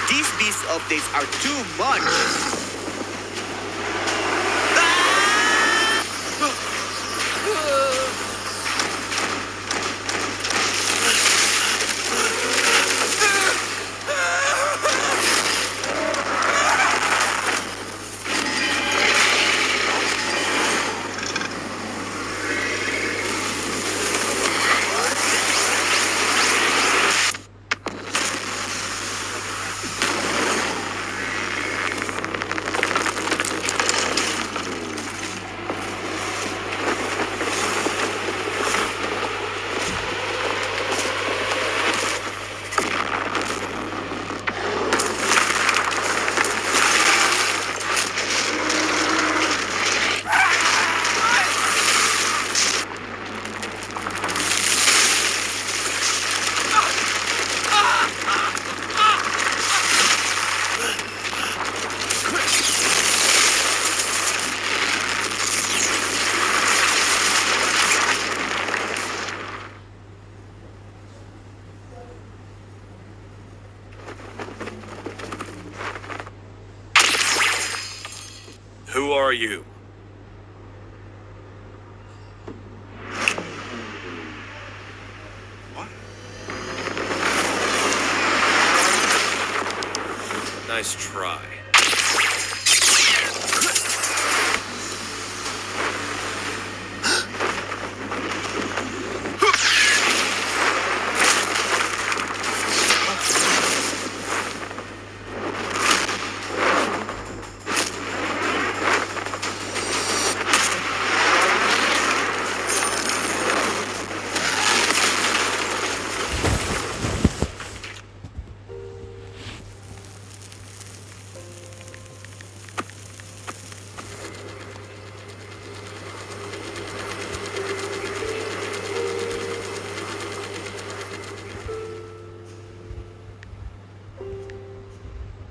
These beast updates are too much. Who are you? What? Nice try.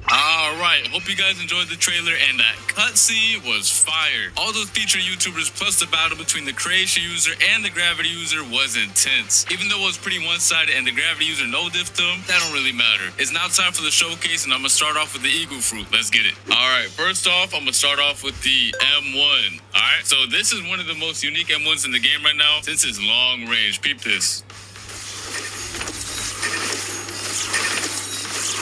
Alright, hope you guys enjoyed the trailer, and that cutscene was fire. All those featured YouTubers plus the battle between the creation user and the gravity user was intense. Even though it was pretty one-sided and the gravity user no diffed him, that don't really matter. It's now time for the showcase, and I'm gonna start off with the eagle fruit. Let's get it. Alright, first off, I'm gonna start off with the M1. Alright, so this is one of the most unique M1s in the game right now since it's long range. Peep this.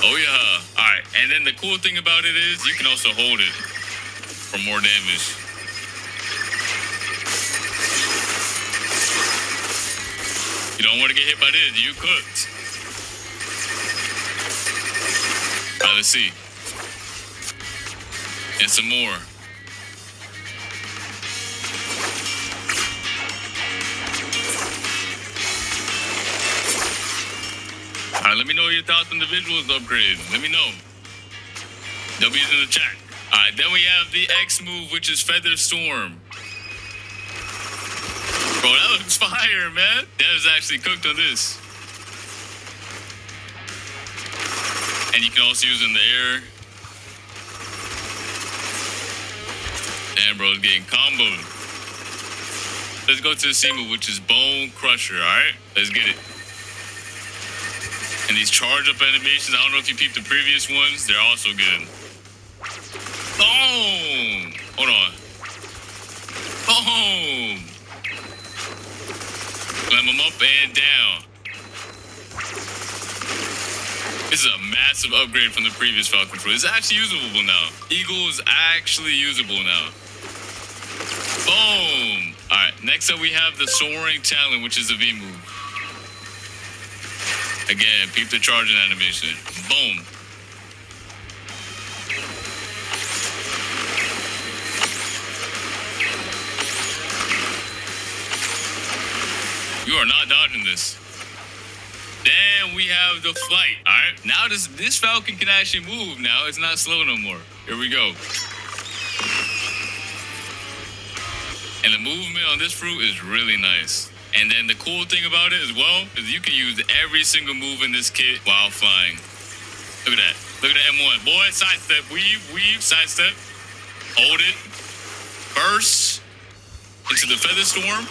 Oh yeah. Alright, and then the cool thing about it is you can also hold it for more damage. You don't want to get hit by this, you cooked. Alright, let's see. And some more. Alright, let me know your thoughts on the visuals upgrade. Let me know. W's in the chat. Alright, then we have the X move, which is Feather Storm. Bro, that looks fire, man. Dev's actually cooked on this. And you can also use it in the air. Damn, bro, it's getting comboed. Let's go to the C move, which is Bone Crusher, alright? Let's get it. And these charge up animations, I don't know if you peeped the previous ones, they're also good. Boom! Hold on. Boom! Climb them up and down. This is a massive upgrade from the previous Falcon Fruit. It's actually usable now. Eagle is actually usable now. Boom! Alright, next up we have the Soaring Talon, which is the V move. Again, peep the charging animation. Boom. You are not dodging this. Then we have the flight. Alright, now this Falcon can actually move now. It's not slow no more. Here we go. And the movement on this fruit is really nice. And then the cool thing about it as well is you can use every single move in this kit while flying. Look at that. Look at that M1. Boy, sidestep, weave, sidestep. Hold it. Burst into the Feather Storm.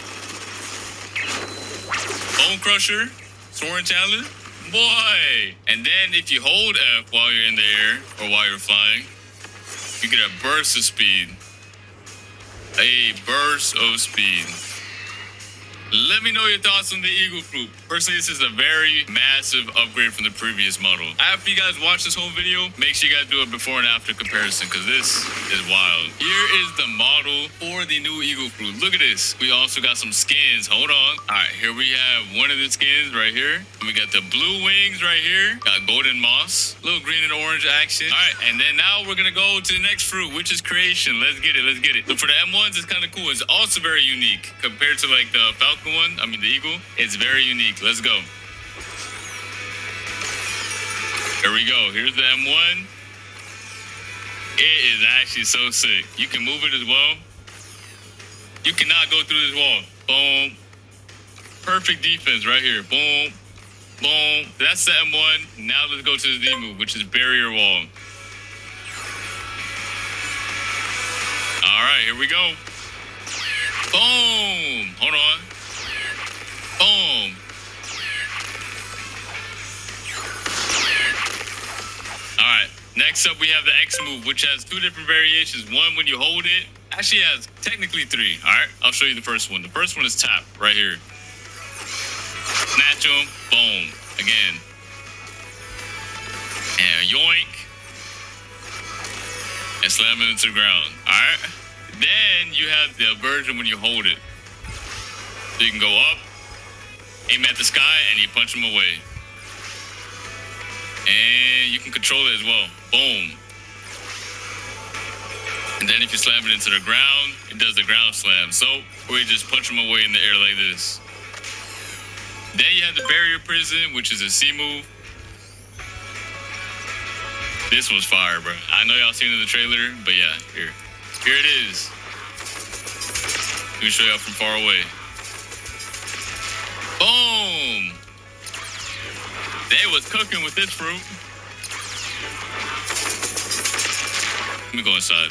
Bone Crusher. Soaring Talon. boy. And then if you hold F while you're in the air or while you're flying, you get a burst of speed. A burst of speed. Let me know your thoughts on the Eagle Fruit. Personally, this is a very massive upgrade from the previous model. After you guys watch this whole video, make sure you guys do a before and after comparison because this is wild. Here is the model for the new Eagle Fruit. Look at this. We also got some skins. Hold on. All right, here we have one of the skins right here. We got the blue wings right here. Got golden moss. Little green and orange action. All right, and then now we're going to go to the next fruit, which is creation. Let's get it. Let's get it. So for the M1s, it's kind of cool. It's also very unique compared to like the Falcon one, I mean the Eagle. It's very unique. Let's go. Here we go. Here's the M1. It is actually so sick. You can move it as well. You cannot go through this wall. Boom. Perfect defense right here. Boom. Boom. That's the M1. Now let's go to the Z move, which is barrier wall. All right, here we go. Boom. Hold on. Boom. All right. Next up, we have the X move, which has two different variations. One, when you hold it, actually has technically three. All right. I'll show you the first one. The first one is tap right here. Snatch him. Boom. Again. And yoink. And slam it into the ground. All right. Then you have the version when you hold it. So you can go up, aim at the sky, and you punch them away. And you can control it as well. Boom. And then if you slam it into the ground, it does the ground slam. So, or you just punch them away in the air like this. Then you have the barrier prison, which is a C move. This was fire, bro. I know y'all seen it in the trailer, but yeah, here it is. Let me show y'all from far away. Boom! They was cooking with this fruit. Let me go inside.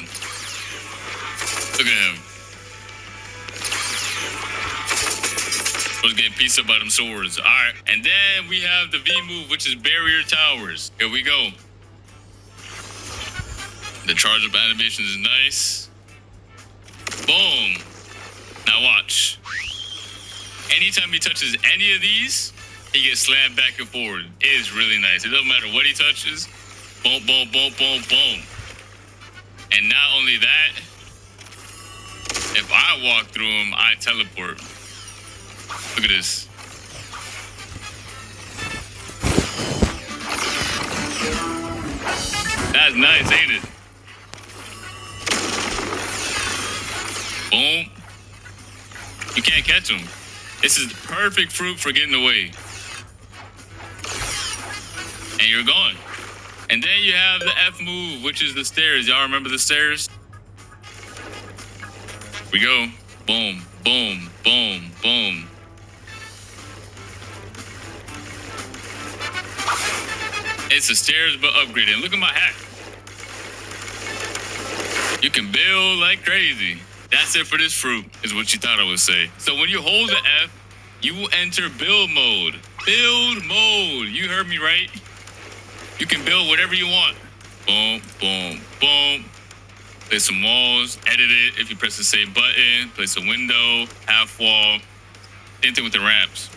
Look at him. I was getting pieced up by them swords. All right. And then we have the V move, which is barrier towers. Here we go. The charge up animation is nice. Boom. Now watch. Anytime he touches any of these, he gets slammed back and forward. It is really nice. It doesn't matter what he touches. Boom, boom, boom, boom, boom. And not only that, if I walk through him, I teleport. Look at this. That's nice, ain't it? Boom. You can't catch him. This is the perfect fruit for getting away. And you're gone. And then you have the F move, which is the stairs. Y'all remember the stairs? We go. Boom, boom, boom, boom. It's the stairs, but upgraded. Look at my hat. You can build like crazy. That's it for this fruit, is what you thought I would say. So when you hold the F, you will enter build mode. Build mode. You heard me right. You can build whatever you want. Boom, boom, boom. Place some walls, edit it. If you press the same button, place a window, half wall. Same thing with the ramps.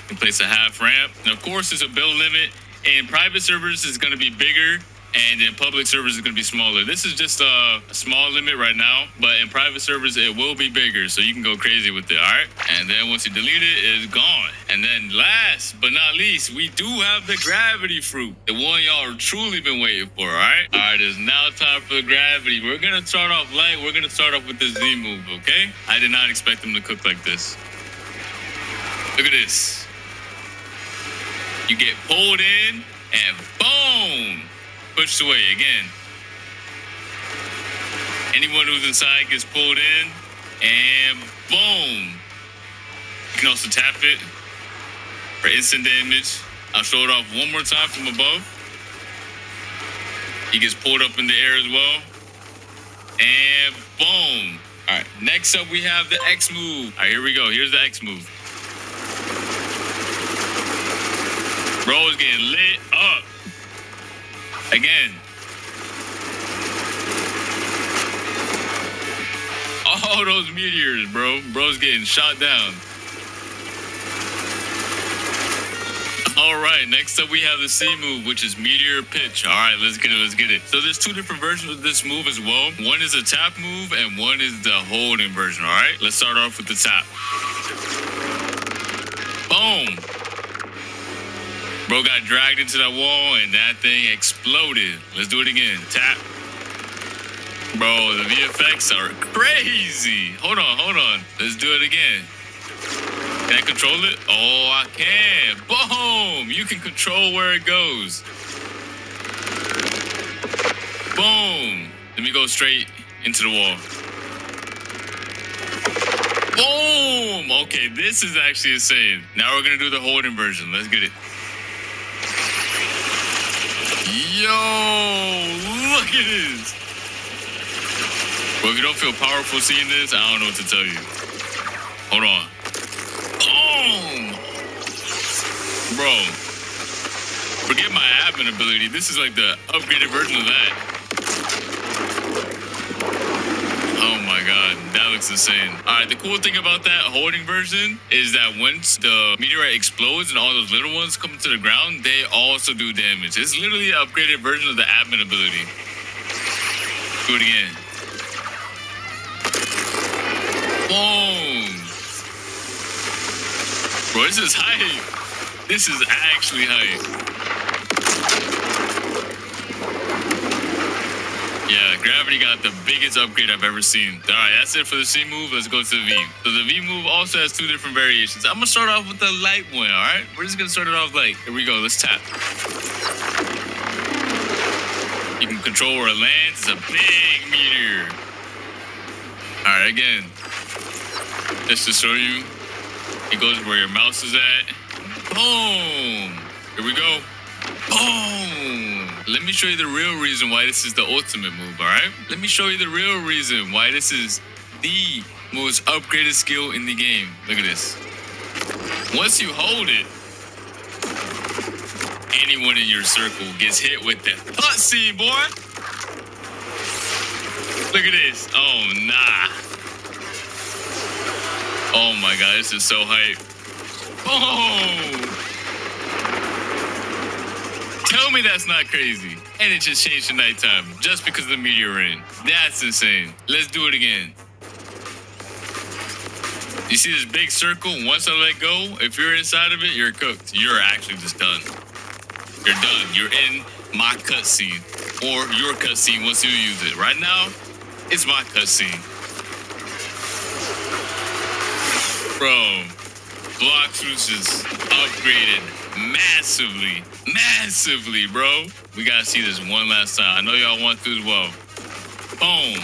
You can place a half ramp. And of course, there's a build limit. In private servers, it's going to be bigger. And in public servers, it's going to be smaller. This is just a small limit right now, but in private servers, it will be bigger, so you can go crazy with it, all right? And then once you delete it, it's gone. And then last but not least, we do have the gravity fruit, the one y'all have truly been waiting for, all right? All right, it's now time for the gravity. We're going to start off light. We're going to start off with the Z move, okay? I did not expect them to cook like this. Look at this. You get pulled in, and boom! Pushed away again. Anyone who's inside gets pulled in, and boom. You can also tap it for instant damage. I'll show it off one more time from above. He gets pulled up in the air as well. And boom. All right, next up we have the X move. All right, here we go. Here's the X move. Bro is getting lit up. Again. All those meteors, bro. Bro's getting shot down. All right, next up we have the C move, which is Meteor Pitch. All right, let's get it. So there's two different versions of this move as well. One is a tap move and one is the holding version, all right? Let's start off with the tap. Boom. Bro got dragged into that wall and that thing exploded. Let's do it again. Tap. Bro, the VFX are crazy. Hold on. Let's do it again. Can I control it? Oh, I can. Boom! You can control where it goes. Boom! Let me go straight into the wall. Boom! Okay, this is actually insane. Now we're gonna do the holding version. Let's get it. Yo! Look at this! Bro, if you don't feel powerful seeing this, I don't know what to tell you. Hold on. Boom! Bro, forget my admin ability. This is like the upgraded version of that. Oh my god, that looks insane. Alright, the cool thing about that holding version is that once the meteorite explodes and all those little ones come to the ground, they also do damage. It's literally an upgraded version of the admin ability. Do it again. Boom! Bro, this is hype. This is actually hype. Yeah, Gravity got the biggest upgrade I've ever seen. All right, that's it for the C move. Let's go to the V. So the V move also has two different variations. I'm going to start off with the light one, all right? We're just going to start it off light. Here we go. Let's tap. You can control where it lands. It's a big meteor. All right, again. Just to show you. It goes where your mouse is at. Boom! Here we go. Boom! Let me show you the real reason why this is the ultimate move, alright? Let me show you the real reason why this is the most upgraded skill in the game. Look at this. Once you hold it, anyone in your circle gets hit with that cutscene, boy! Look at this. Oh, nah. Oh my god, this is so hype. Oh! Tell me that's not crazy. And it just changed to nighttime just because of the meteor rain. That's insane. Let's do it again. You see this big circle? Once I let go, if you're inside of it, you're cooked. You're actually just done. You're done. You're in my cutscene. Or your cutscene once you use it. Right now, it's my cutscene. Bro, Blox was just upgraded massively, bro. We gotta see this one last time. I know y'all want to as well. Boom.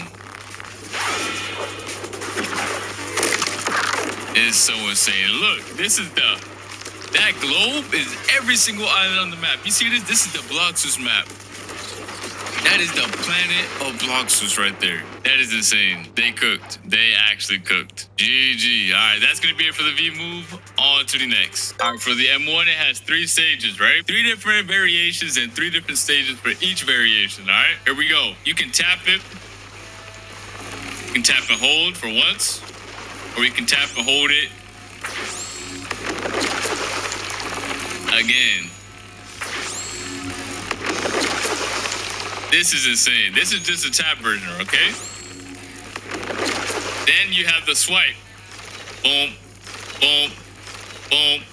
It's so insane. Look, this is that globe is every single island on the map. You see this? This is the Bloxus map. That is the planet of Bloxus right there. That is insane. They cooked. They actually cooked. GG. All right, that's going to be it for the V move. On to the next. All right, for the M1, it has 3 stages, right? 3 different variations and 3 different stages for each variation, all right? Here we go. You can tap it. You can tap and hold for once. Or you can tap and hold it again. This is insane. This is just a tap version, okay? Then you have the swipe. Boom, boom, boom,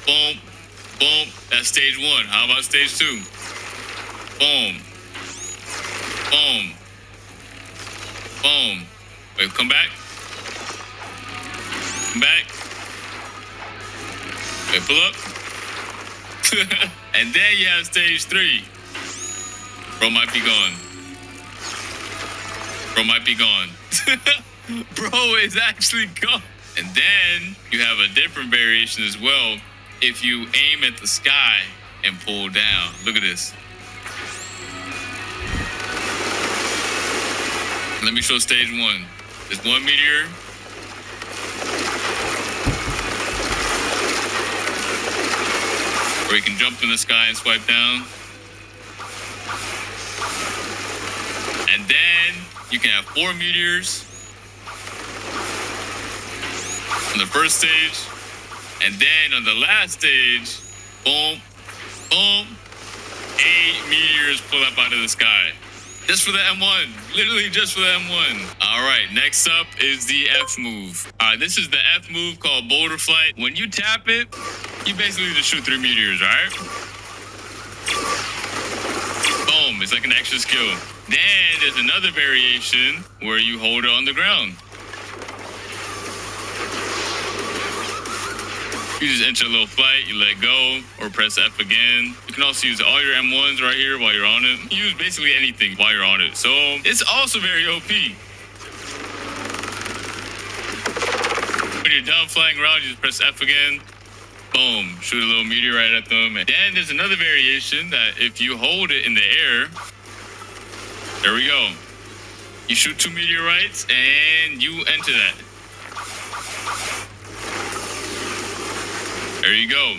boom, boom. That's stage 1. How about stage 2? Boom, boom, boom. Wait, come back. Come back. Wait, pull up. And then you have stage 3. Bro might be gone. Bro might be gone. Bro is actually gone. And then you have a different variation as well. If you aim at the sky and pull down. Look at this. Let me show stage 1. There's 1 meteor. where you can jump in the sky and swipe down. And then you can have 4 meteors on the first stage. And then on the last stage, boom, boom, 8 meteors pull up out of the sky. Just for the M1. Literally just for the M1. Alright, next up is the F move. Alright, this is the F move called Boulder Flight. When you tap it, you basically just shoot 3 meteors, alright? Boom, it's like an extra skill. Then there's another variation where you hold it on the ground. You just enter a little flight, you let go, or press F again. You can also use all your M1s right here while you're on it. You use basically anything while you're on it. So it's also very OP. When you're done flying around, you just press F again. Boom, shoot a little meteorite at them. And then there's another variation that if you hold it in the air, there we go. You shoot 2 meteorites and you enter that. There you go.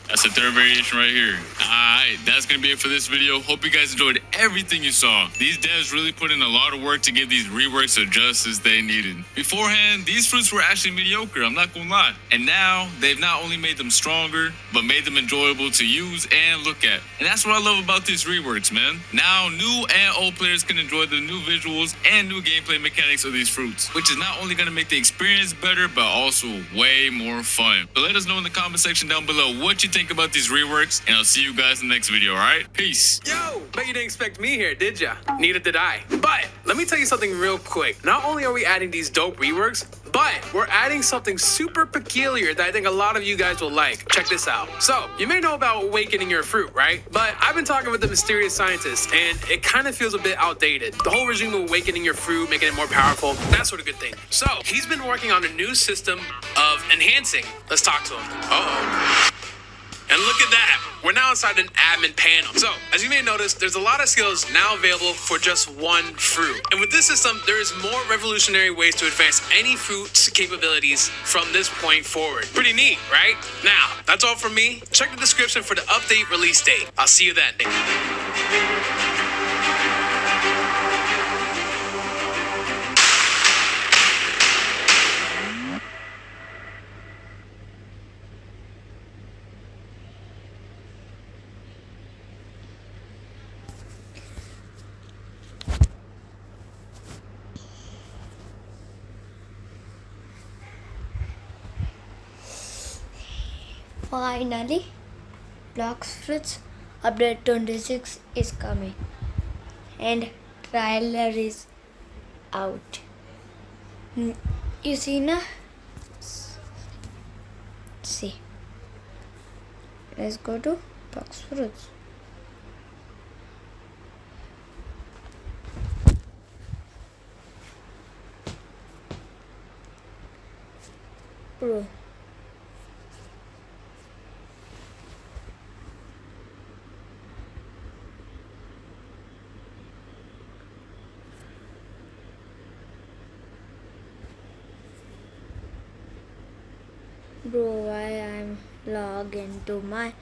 That's the third variation right here. Alright, that's going to be it for this video. Hope you guys enjoyed everything you saw. These devs really put in a lot of work to give these reworks the justice they needed. Beforehand, these fruits were actually mediocre, I'm not going to lie. And now, they've not only made them stronger, but made them enjoyable to use and look at. And that's what I love about these reworks, man. Now, new and old players can enjoy the new visuals and new gameplay mechanics of these fruits, which is not only going to make the experience better, but also way more fun. So let us know in the comment section down below what you think about these reworks, and I'll see you guys in the next video, alright? Peace. Yo, bet you didn't expect me here, did ya? Neither did I. But let me tell you something real quick. Not only are we adding these dope reworks, but we're adding something super peculiar that I think a lot of you guys will like. Check this out. So, you may know about awakening your fruit, right? But I've been talking with the mysterious scientist, and it kind of feels a bit outdated. The whole regime of awakening your fruit, making it more powerful, that sort of good thing. So, he's been working on a new system of enhancing. Let's talk to him. Uh-oh. And look at that, we're now inside an admin panel. So, as you may notice, there's a lot of skills now available for just one fruit. And with this system, there is more revolutionary ways to advance any fruit's capabilities from this point forward. Pretty neat, right? Now, that's all from me. Check the description for the update release date. I'll see you then. Finally, Blox Fruits Update 26 is coming and trailer is out. You see na? See. Let's go to Blox Fruits. Bro. Bro, why I'm logged into my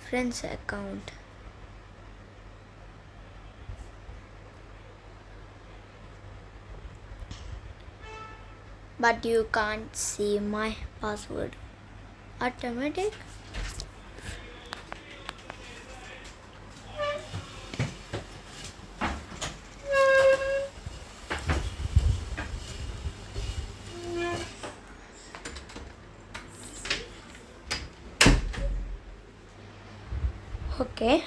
friend's account? But you can't see my password. Automatic? Okay,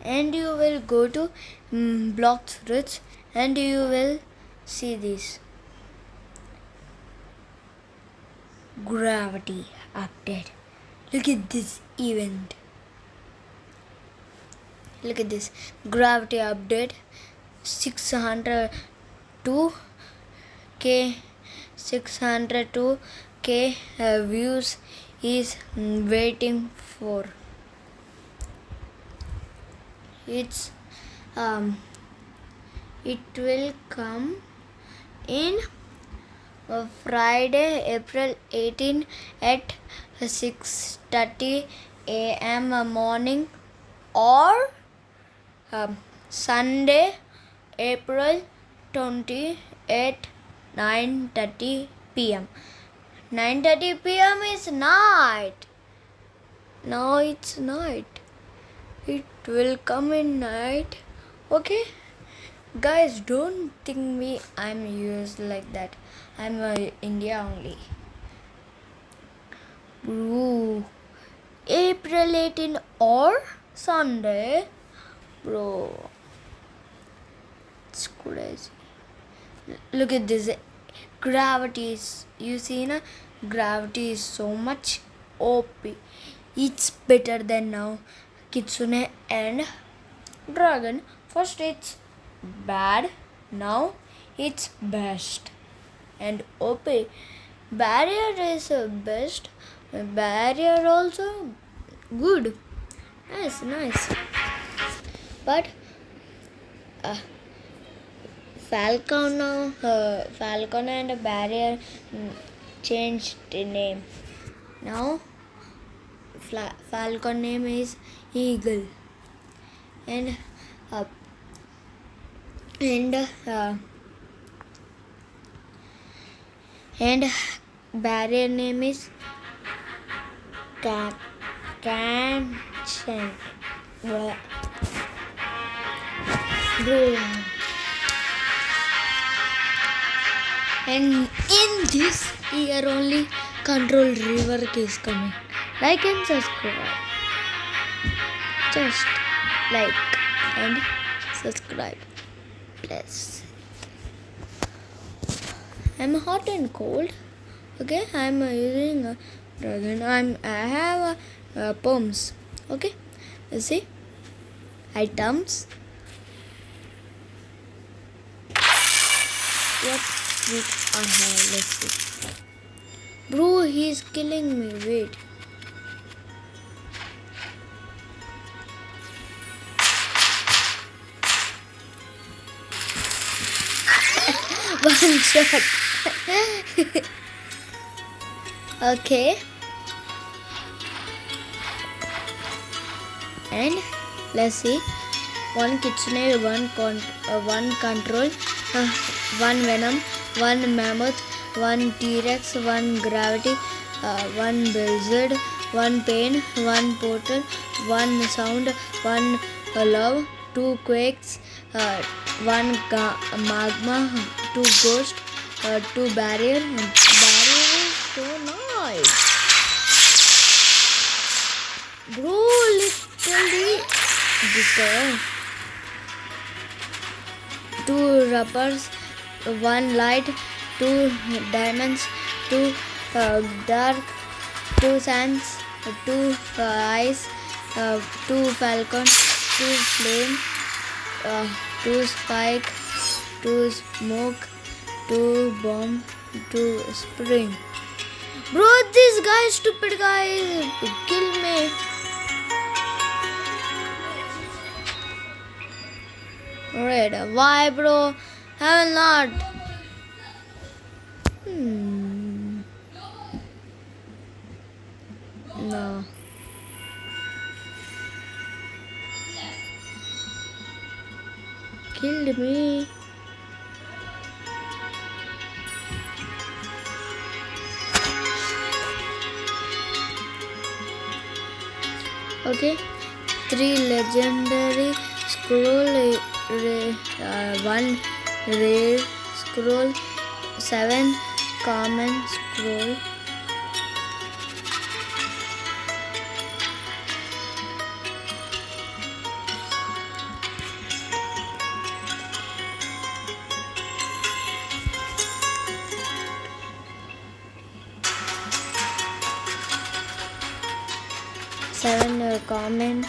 and you will go to Blox Fruits and you will see this gravity update. Look at this event. Look at this gravity update. 602k views is waiting for. It will come in Friday, April 18 at 6:30 a.m. morning, or Sunday, April 28, 9:30 p.m. 9:30 p.m. is night. No, it's night. It will come in night. Okay, guys, don't think me I'm used like that. I'm India only. Bro, April 18 or Sunday, bro. It's crazy. Look at this. Gravity is, you see, na? Gravity is so much OP. It's better than now Kitsune and Dragon. First it's bad, now it's best. And OP. Barrier is best. Barrier also good. Nice. But Falcon and Barrier changed the name. Now Falcon name is Eagle, and Barrier name is Kanchan. Bro. And in this year only Control Rework is coming. Like and subscribe. Just like and subscribe. Please. I'm hot and cold. Okay, I'm using a dragon. I have poems. Okay, you see items. What did I have? Let's see. Bro, he's killing me. Wait. One shot. Okay. And let's see. One Kitsune, one Control, one Venom, one Mammoth, one T-Rex, one Gravity, one Blizzard, one Pain, one Portal, one Sound, one Love, two Quakes, one Magma, two Ghost, two Barrier. Barrier is so nice. Bro, literally this guy. Two rubbers, one light, two diamonds, two dark, two sands, two ice, two falcon, two flame, two spike, two smoke, two bomb, two spring. Bro, this guy, stupid guy, kill me. Alright, why, bro? I will not. No. Killed me. Okay, 3 legendary scroll, 1 rare scroll, 7 common scroll. Common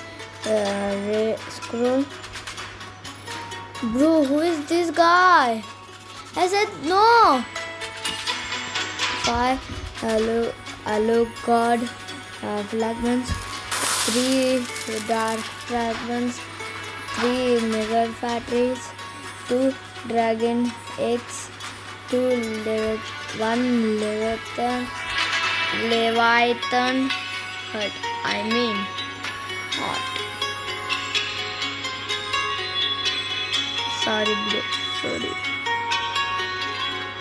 rare scroll. Bro, who is this guy? I said no. 5 hello god fragments, 3 dark fragments, 3 mega batteries, 2 dragon eggs, 1 leviathan, Leviathan hut. I mean hot. Sorry bro. Sorry.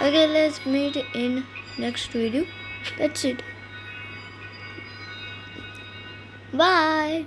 Okay, let's meet in next video. That's it. Bye.